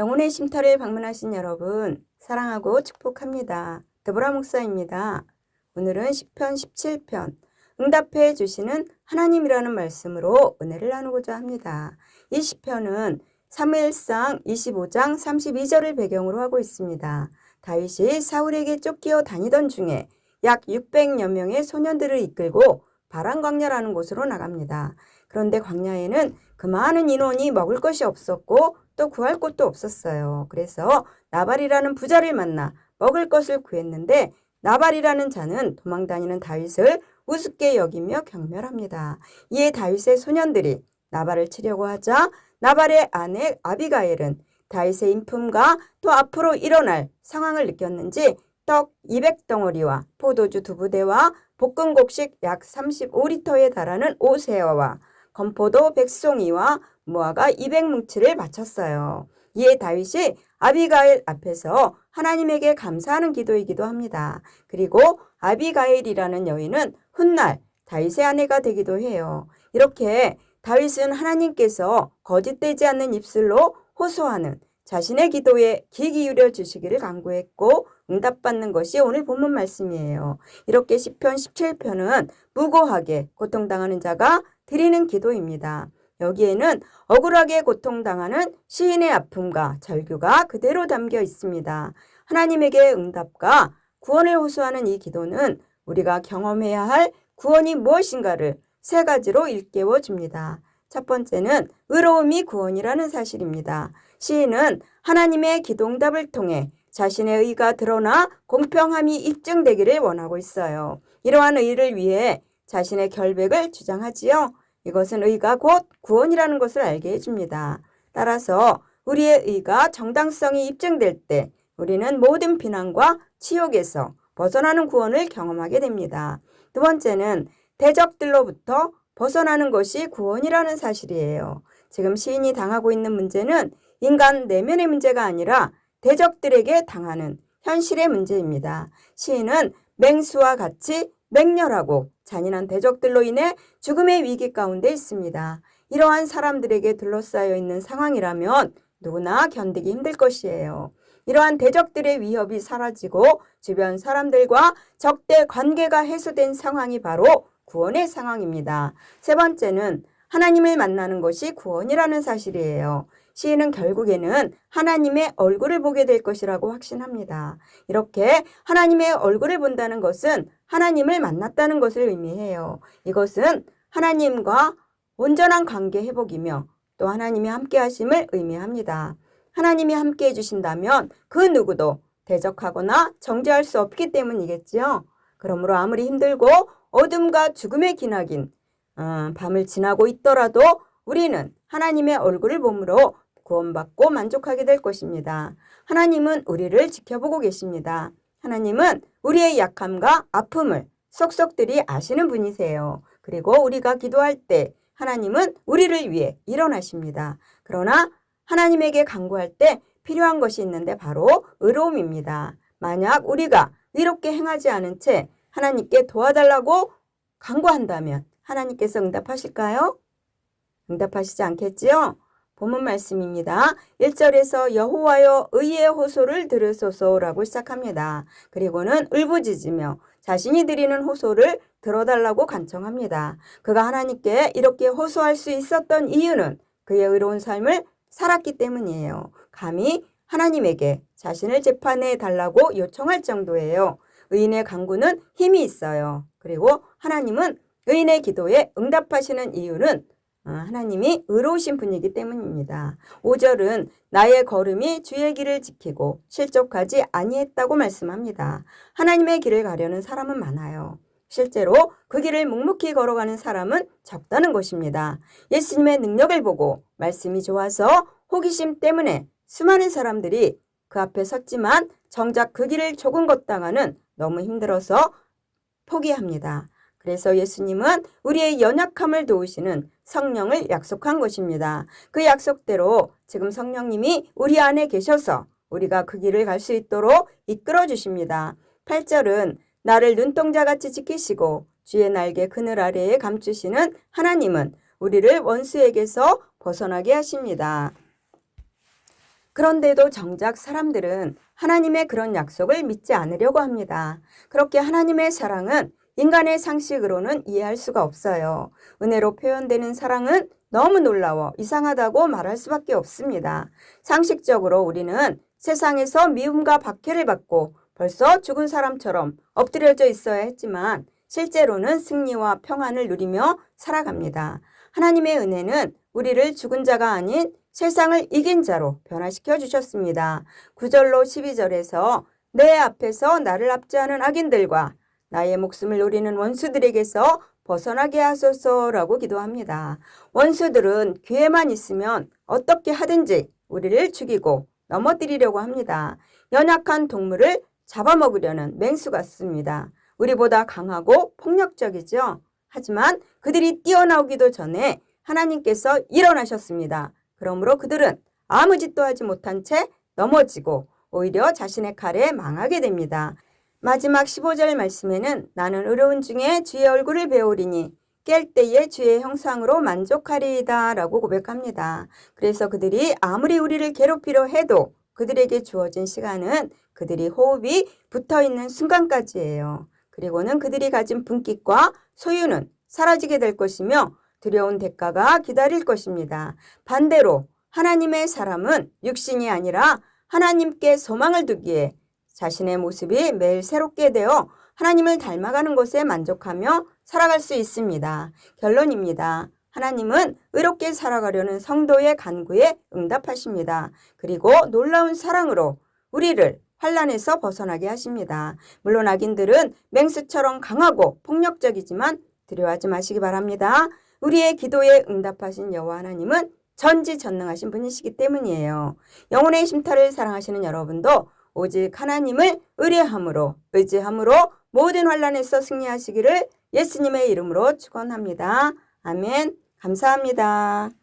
영혼의 쉼터를 방문하신 여러분, 사랑하고 축복합니다. 드보라 목사입니다. 오늘은 시편 17편, 응답해 주시는 하나님이라는 말씀으로 은혜를 나누고자 합니다. 이 시편은 사무엘상 25장 32절을 배경으로 하고 있습니다. 다윗이 사울에게 쫓기어 다니던 중에 약 600여 명의 소년들을 이끌고 바란 광야라는 곳으로 나갑니다. 그런데 광야에는 그 많은 인원이 먹을 것이 없었고 또 구할 곳도 없었어요. 그래서 나발이라는 부자를 만나 먹을 것을 구했는데 나발이라는 자는 도망다니는 다윗을 우습게 여기며 경멸합니다. 이에 다윗의 소년들이 나발을 치려고 하자 나발의 아내 아비가일은 다윗의 인품과 또 앞으로 일어날 상황을 느꼈는지 떡 200덩어리와 포도주 2부대와 볶은 곡식 약 35리터에 달하는 오세어와 건포도 100송이와 무화과 200뭉치를 바쳤어요. 이에 다윗이 아비가일 앞에서 하나님에게 감사하는 기도이기도 합니다. 그리고 아비가일이라는 여인은 훗날 다윗의 아내가 되기도 해요. 이렇게 다윗은 하나님께서 거짓되지 않는 입술로 호소하는 자신의 기도에 귀 기울여 주시기를 간구했고 응답받는 것이 오늘 본문 말씀이에요. 이렇게 시편 17편은 무고하게 고통당하는 자가 드리는 기도입니다. 여기에는 억울하게 고통당하는 시인의 아픔과 절규가 그대로 담겨 있습니다. 하나님에게 응답과 구원을 호소하는 이 기도는 우리가 경험해야 할 구원이 무엇인가를 세 가지로 일깨워 줍니다. 첫 번째는 의로움이 구원이라는 사실입니다. 시인은 하나님의 기도응답을 통해 자신의 의가 드러나 공평함이 입증되기를 원하고 있어요. 이러한 의를 위해 자신의 결백을 주장하지요. 이것은 의가 곧 구원이라는 것을 알게 해줍니다. 따라서 우리의 의가 정당성이 입증될 때 우리는 모든 비난과 치욕에서 벗어나는 구원을 경험하게 됩니다. 두 번째는 대적들로부터 벗어나는 것이 구원이라는 사실이에요. 지금 시인이 당하고 있는 문제는 인간 내면의 문제가 아니라 대적들에게 당하는 현실의 문제입니다. 시인은 맹수와 같이 맹렬하고 잔인한 대적들로 인해 죽음의 위기 가운데 있습니다. 이러한 사람들에게 둘러싸여 있는 상황이라면 누구나 견디기 힘들 것이에요. 이러한 대적들의 위협이 사라지고 주변 사람들과 적대 관계가 해소된 상황이 바로 구원의 상황입니다. 세 번째는 하나님을 만나는 것이 구원이라는 사실이에요. 시인은 결국에는 하나님의 얼굴을 보게 될 것이라고 확신합니다. 이렇게 하나님의 얼굴을 본다는 것은 하나님을 만났다는 것을 의미해요. 이것은 하나님과 온전한 관계 회복이며 또 하나님이 함께 하심을 의미합니다. 하나님이 함께 해주신다면 그 누구도 대적하거나 정죄할 수 없기 때문이겠지요. 그러므로 아무리 힘들고 어둠과 죽음의 기나긴 밤을 지나고 있더라도 우리는 하나님의 얼굴을 보므로 구원받고 만족하게 될 것입니다. 하나님은 우리를 지켜보고 계십니다. 하나님은 우리의 약함과 아픔을 속속들이 아시는 분이세요. 그리고 우리가 기도할 때 하나님은 우리를 위해 일어나십니다. 그러나 하나님에게 간구할 때 필요한 것이 있는데 바로 의로움입니다. 만약 우리가 의롭게 행하지 않은 채 하나님께 도와달라고 간구한다면 하나님께서 응답하실까요? 응답하시지 않겠지요? 본문 말씀입니다. 1절에서 여호와여 의의 호소를 들으소서라고 시작합니다. 그리고는 울부짖으며 자신이 드리는 호소를 들어달라고 간청합니다. 그가 하나님께 이렇게 호소할 수 있었던 이유는 그의 의로운 삶을 살았기 때문이에요. 감히 하나님에게 자신을 재판해 달라고 요청할 정도예요. 의인의 간구는 힘이 있어요. 그리고 하나님은 의인의 기도에 응답하시는 이유는 하나님이 의로우신 분이기 때문입니다. 5절은 나의 걸음이 주의 길을 지키고 실족하지 아니했다고 말씀합니다. 하나님의 길을 가려는 사람은 많아요. 실제로 그 길을 묵묵히 걸어가는 사람은 적다는 것입니다. 예수님의 능력을 보고 말씀이 좋아서 호기심 때문에 수많은 사람들이 그 앞에 섰지만 정작 그 길을 조금 걷다가는 너무 힘들어서 포기합니다. 그래서 예수님은 우리의 연약함을 도우시는 성령을 약속한 것입니다. 그 약속대로 지금 성령님이 우리 안에 계셔서 우리가 그 길을 갈 수 있도록 이끌어 주십니다. 8절은 나를 눈동자같이 지키시고 주의 날개 그늘 아래에 감추시는 하나님은 우리를 원수에게서 벗어나게 하십니다. 그런데도 정작 사람들은 하나님의 그런 약속을 믿지 않으려고 합니다. 그렇게 하나님의 사랑은 인간의 상식으로는 이해할 수가 없어요. 은혜로 표현되는 사랑은 너무 놀라워 이상하다고 말할 수밖에 없습니다. 상식적으로 우리는 세상에서 미움과 박해를 받고 벌써 죽은 사람처럼 엎드려져 있어야 했지만 실제로는 승리와 평안을 누리며 살아갑니다. 하나님의 은혜는 우리를 죽은 자가 아닌 세상을 이긴 자로 변화시켜 주셨습니다. 9절로 12절에서 내 앞에서 나를 압제하는 악인들과 나의 목숨을 노리는 원수들에게서 벗어나게 하소서라고 기도합니다. 원수들은 기회만 있으면 어떻게 하든지 우리를 죽이고 넘어뜨리려고 합니다. 연약한 동물을 잡아먹으려는 맹수 같습니다. 우리보다 강하고 폭력적이죠. 하지만 그들이 뛰어나오기도 전에 하나님께서 일어나셨습니다. 그러므로 그들은 아무 짓도 하지 못한 채 넘어지고 오히려 자신의 칼에 망하게 됩니다. 마지막 15절 말씀에는 나는 의로운 중에 주의 얼굴을 배우리니 깰 때에 주의 형상으로 만족하리이다 라고 고백합니다. 그래서 그들이 아무리 우리를 괴롭히려 해도 그들에게 주어진 시간은 그들이 호흡이 붙어있는 순간까지예요. 그리고는 그들이 가진 분깃과 소유는 사라지게 될 것이며 두려운 대가가 기다릴 것입니다. 반대로 하나님의 사람은 육신이 아니라 하나님께 소망을 두기에 자신의 모습이 매일 새롭게 되어 하나님을 닮아가는 것에 만족하며 살아갈 수 있습니다. 결론입니다. 하나님은 의롭게 살아가려는 성도의 간구에 응답하십니다. 그리고 놀라운 사랑으로 우리를 환난에서 벗어나게 하십니다. 물론 악인들은 맹수처럼 강하고 폭력적이지만 두려워하지 마시기 바랍니다. 우리의 기도에 응답하신 여호와 하나님은 전지전능하신 분이시기 때문이에요. 영혼의 심타를 사랑하시는 여러분도 오직 하나님을 의뢰함으로 의지함으로 모든 환난에서 승리하시기를 예수님의 이름으로 축원합니다. 아멘. 감사합니다.